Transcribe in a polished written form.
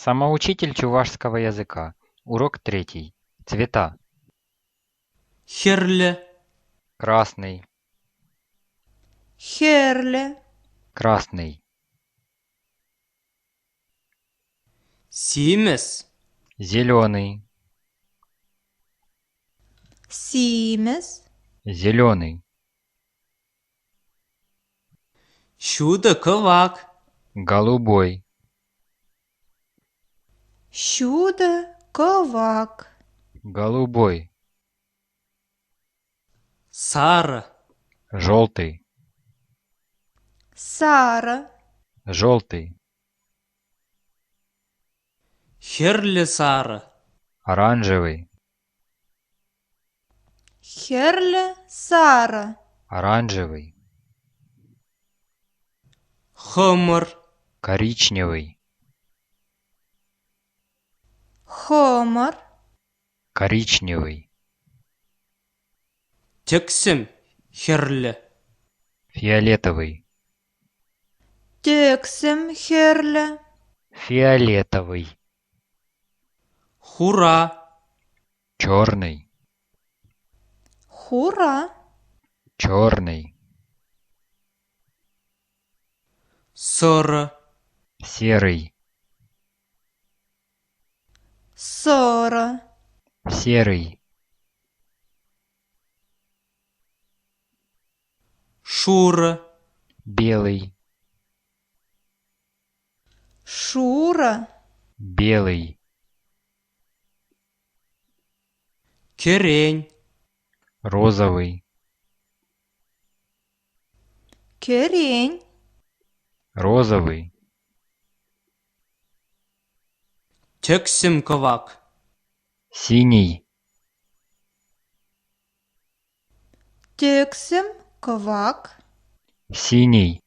Самоучитель чувашского языка. Урок 3. Цвета. Херле, Красный. Херле, Красный. симес, Зеленый. симес, Зеленый. шуда ковак, Голубой. чудо, ковак, Голубой. сара, Желтый. Сара, Желтый. херле сара, Оранжевый. Херле, Сара, Оранжевый. хомор, Коричневый. Хомор, Коричневый. тексем, херле, Фиолетовый. Тексем, Херле, Фиолетовый. хура, Черный. Хура, Черный. сора, Серый. Сора, Серый. шура, Белый. Шура, Белый. керень, Розовый. Керень, Розовый. тексем ковак, Синий. Тексем, Ковак, Синий.